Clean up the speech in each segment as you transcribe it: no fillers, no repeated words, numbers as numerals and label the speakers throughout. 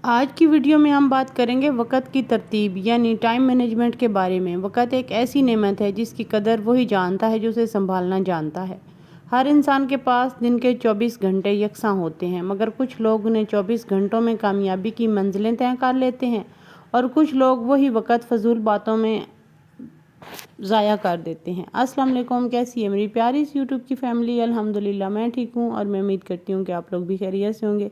Speaker 1: آج کی ویڈیو میں ہم بات کریں گے وقت کی ترتیب یعنی ٹائم مینجمنٹ کے بارے میں۔ وقت ایک ایسی نعمت ہے جس کی قدر وہی جانتا ہے جو اسے سنبھالنا جانتا ہے۔ ہر انسان کے پاس دن کے 24 گھنٹے یکساں ہوتے ہیں، مگر کچھ لوگ انہیں 24 گھنٹوں میں کامیابی کی منزلیں طے کر لیتے ہیں اور کچھ لوگ وہی وقت فضول باتوں میں ضائع کر دیتے ہیں۔ السلام علیکم، کیسی ہے میری پیاری اس یوٹیوب کی فیملی؟ الحمدللہ میں ٹھیک ہوں اور میں امید کرتی ہوں کہ آپ لوگ بھی خیریت سے ہوں گے۔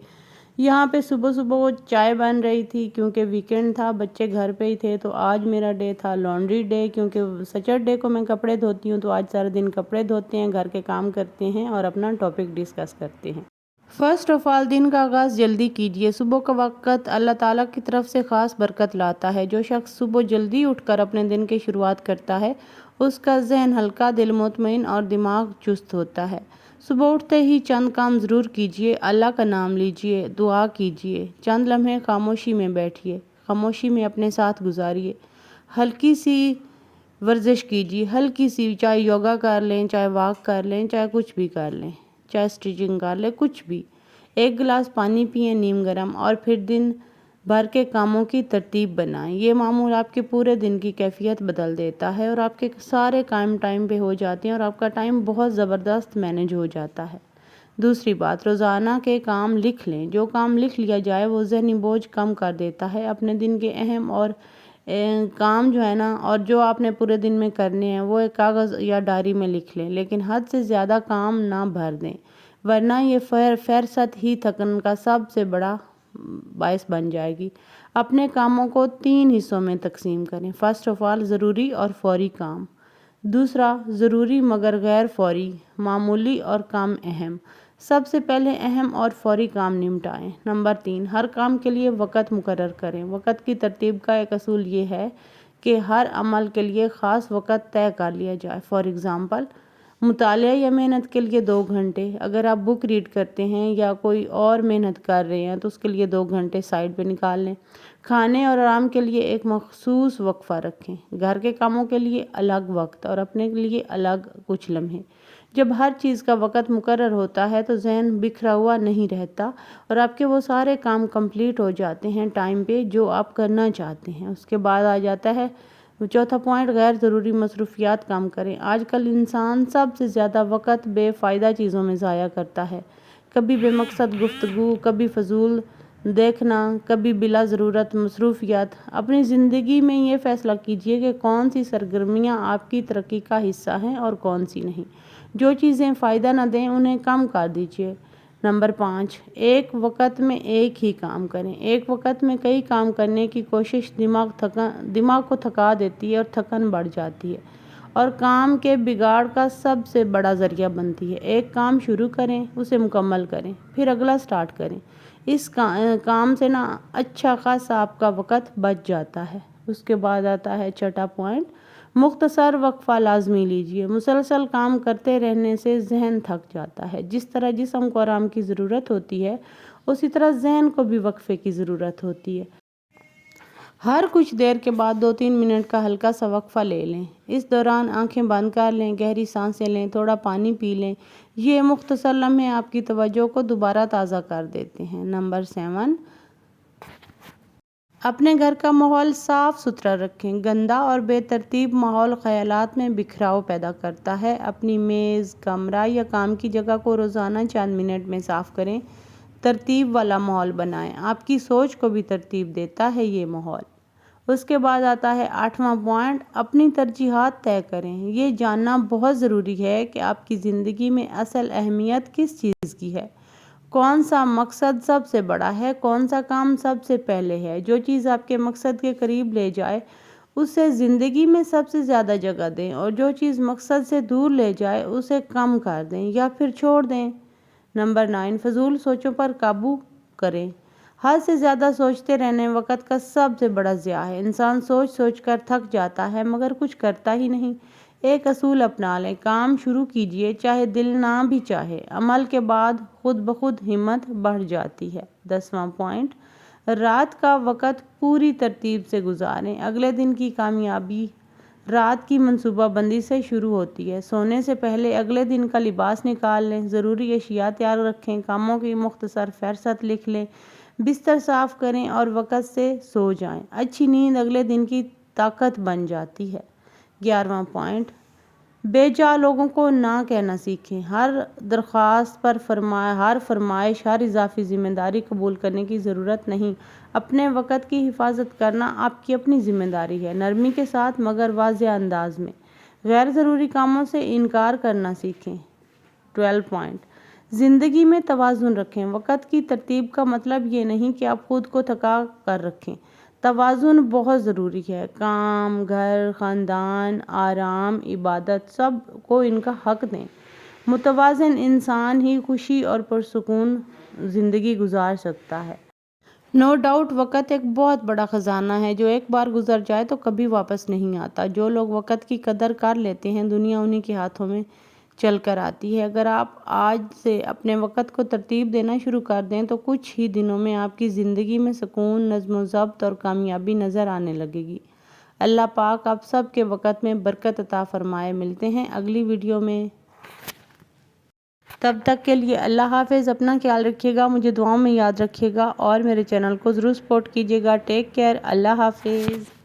Speaker 1: یہاں پہ صبح صبح چائے بن رہی تھی کیونکہ ویکنڈ تھا، بچے گھر پہ ہی تھے، تو آج میرا ڈے تھا لانڈری ڈے، کیونکہ سیٹرڈے کو میں کپڑے دھوتی ہوں، تو آج سارا دن کپڑے دھوتے ہیں، گھر کے کام کرتے ہیں اور اپنا ٹاپک ڈسکس کرتے ہیں۔ فرسٹ آف آل، دن کا آغاز جلدی کیجیے۔ صبح کا وقت اللہ تعالیٰ کی طرف سے خاص برکت لاتا ہے۔ جو شخص صبح جلدی اٹھ کر اپنے دن کی شروعات کرتا ہے اس کا ذہن ہلکا، دل مطمئن اور دماغ چست ہوتا ہے۔ صبح اٹھتے ہی چند کام ضرور کیجیے۔ اللہ کا نام لیجیے، دعا کیجیے، چند لمحے خاموشی میں بیٹھیے، خاموشی میں اپنے ساتھ گزاریے، ہلکی سی ورزش کیجیے، ہلکی سی، چاہے یوگا کر لیں، چاہے واک کر لیں، چاہے کچھ بھی کر لیں، چاہے اسٹریچنگ کر لیں، کچھ بھی۔ ایک گلاس پانی پئیں نیم گرم، اور پھر دن بھر کے کاموں کی ترتیب بنائیں۔ یہ معمول آپ کے پورے دن کی کیفیت بدل دیتا ہے اور آپ کے سارے کام ٹائم پہ ہو جاتے ہیں اور آپ کا ٹائم بہت زبردست مینیج ہو جاتا ہے۔ دوسری بات، روزانہ کے کام لکھ لیں۔ جو کام لکھ لیا جائے وہ ذہنی بوجھ کم کر دیتا ہے۔ اپنے دن کے اہم اور کام جو ہے نا، اور جو آپ نے پورے دن میں کرنے ہیں، وہ ایک کاغذ یا ڈائری میں لکھ لیں، لیکن حد سے زیادہ کام نہ بھر دیں، ورنہ یہ فہرست ہی تھکن کا سب سے بڑا باعث بن جائے گی۔ اپنے کاموں کو 3 حصوں میں تقسیم کریں۔ فرسٹ آف آل، ضروری اور فوری کام۔ دوسرا، ضروری مگر غیر فوری، معمولی اور کم اہم۔ سب سے پہلے اہم اور فوری کام نمٹائیں۔ نمبر 3، ہر کام کے لیے وقت مقرر کریں۔ وقت کی ترتیب کا ایک اصول یہ ہے کہ ہر عمل کے لیے خاص وقت طے کر لیا جائے۔ فار ایگزامپل، مطالعہ یا محنت کے لیے 2 گھنٹے۔ اگر آپ بک ریڈ کرتے ہیں یا کوئی اور محنت کر رہے ہیں تو اس کے لیے 2 گھنٹے سائڈ پہ نکال لیں۔ کھانے اور آرام کے لیے ایک مخصوص وقفہ رکھیں۔ گھر کے کاموں کے لیے الگ وقت اور اپنے لیے الگ کچھ لمحے۔ جب ہر چیز کا وقت مقرر ہوتا ہے تو ذہن بکھرا ہوا نہیں رہتا اور آپ کے وہ سارے کام کمپلیٹ ہو جاتے ہیں ٹائم پہ جو آپ کرنا چاہتے ہیں۔ اس کے بعد آ جاتا ہے چوتھا پوائنٹ، غیر ضروری مصروفیات کم کریں۔ آج کل انسان سب سے زیادہ وقت بے فائدہ چیزوں میں ضائع کرتا ہے۔ کبھی بے مقصد گفتگو، کبھی فضول دیکھنا، کبھی بلا ضرورت مصروفیات۔ اپنی زندگی میں یہ فیصلہ کیجیے کہ کون سی سرگرمیاں آپ کی ترقی کا حصہ ہیں اور کون سی نہیں۔ جو چیزیں فائدہ نہ دیں انہیں کم کر دیجیے۔ نمبر 5، ایک وقت میں ایک ہی کام کریں۔ ایک وقت میں کئی کام کرنے کی کوشش دماغ کو تھکا دیتی ہے اور تھکن بڑھ جاتی ہے اور کام کے بگاڑ کا سب سے بڑا ذریعہ بنتی ہے۔ ایک کام شروع کریں، اسے مکمل کریں، پھر اگلا سٹارٹ کریں۔ اس کام سے نا اچھا خاصا آپ کا وقت بچ جاتا ہے۔ اس کے بعد آتا ہے چھٹا پوائنٹ، مختصر وقفہ لازمی لیجیے۔ مسلسل کام کرتے رہنے سے ذہن تھک جاتا ہے۔ جس طرح جسم کو آرام کی ضرورت ہوتی ہے اسی طرح ذہن کو بھی وقفے کی ضرورت ہوتی ہے۔ ہر کچھ دیر کے بعد 2-3 منٹ کا ہلکا سا وقفہ لے لیں۔ اس دوران آنکھیں بند کر لیں، گہری سانسیں لیں، تھوڑا پانی پی لیں۔ یہ مختصر لمحے آپ کی توجہ کو دوبارہ تازہ کر دیتے ہیں۔ نمبر 7، اپنے گھر کا ماحول صاف ستھرا رکھیں۔ گندا اور بے ترتیب ماحول خیالات میں بکھراؤ پیدا کرتا ہے۔ اپنی میز، کمرہ یا کام کی جگہ کو روزانہ چند منٹ میں صاف کریں۔ ترتیب والا ماحول بنائیں۔ آپ کی سوچ کو بھی ترتیب دیتا ہے یہ ماحول۔ اس کے بعد آتا ہے 8واں پوائنٹ، اپنی ترجیحات طے کریں۔ یہ جاننا بہت ضروری ہے کہ آپ کی زندگی میں اصل اہمیت کس چیز کی ہے۔ کون سا مقصد سب سے بڑا ہے، کون سا کام سب سے پہلے ہے۔ جو چیز آپ کے مقصد کے قریب لے جائے اسے زندگی میں سب سے زیادہ جگہ دیں اور جو چیز مقصد سے دور لے جائے اسے کم کر دیں یا پھر چھوڑ دیں۔ نمبر 9، فضول سوچوں پر قابو کریں۔ حد سے زیادہ سوچتے رہنے وقت کا سب سے بڑا ضیاع ہے۔ انسان سوچ سوچ کر تھک جاتا ہے مگر کچھ کرتا ہی نہیں۔ ایک اصول اپنا لیں، کام شروع کیجیے چاہے دل نہ بھی چاہے۔ عمل کے بعد خود بخود ہمت بڑھ جاتی ہے۔ 10واں پوائنٹ، رات کا وقت پوری ترتیب سے گزاریں۔ اگلے دن کی کامیابی رات کی منصوبہ بندی سے شروع ہوتی ہے۔ سونے سے پہلے اگلے دن کا لباس نکال لیں، ضروری اشیاء تیار رکھیں، کاموں کی مختصر فہرست لکھ لیں، بستر صاف کریں اور وقت سے سو جائیں۔ اچھی نیند اگلے دن کی طاقت بن جاتی ہے۔ 11واں پوائنٹ، بے جا لوگوں کو نہ کہنا سیکھیں۔ ہر درخواست پر ہر فرمائش، ہر اضافی ذمہ داری قبول کرنے کی ضرورت نہیں۔ اپنے وقت کی حفاظت کرنا آپ کی اپنی ذمہ داری ہے۔ نرمی کے ساتھ مگر واضح انداز میں غیر ضروری کاموں سے انکار کرنا سیکھیں۔ 12 پوائنٹ، زندگی میں توازن رکھیں۔ وقت کی ترتیب کا مطلب یہ نہیں کہ آپ خود کو تھکا کر رکھیں۔ توازن بہت ضروری ہے۔ کام، گھر، خاندان، آرام، عبادت، سب کو ان کا حق دیں۔ متوازن انسان ہی خوشی اور پرسکون زندگی گزار سکتا ہے۔ نو ڈاؤٹ وقت ایک بہت بڑا خزانہ ہے جو ایک بار گزر جائے تو کبھی واپس نہیں آتا۔ جو لوگ وقت کی قدر کر لیتے ہیں دنیا انہی کے ہاتھوں میں چل کر آتی ہے۔ اگر آپ آج سے اپنے وقت کو ترتیب دینا شروع کر دیں تو کچھ ہی دنوں میں آپ کی زندگی میں سکون، نظم و ضبط اور کامیابی نظر آنے لگے گی۔ اللہ پاک آپ سب کے وقت میں برکت عطا فرمائے۔ ملتے ہیں اگلی ویڈیو میں۔ تب تک کے لیے اللہ حافظ۔ اپنا خیال رکھیے گا، مجھے دعاؤں میں یاد رکھیے گا اور میرے چینل کو ضرور سپورٹ کیجیے گا۔ Take care. اللہ حافظ۔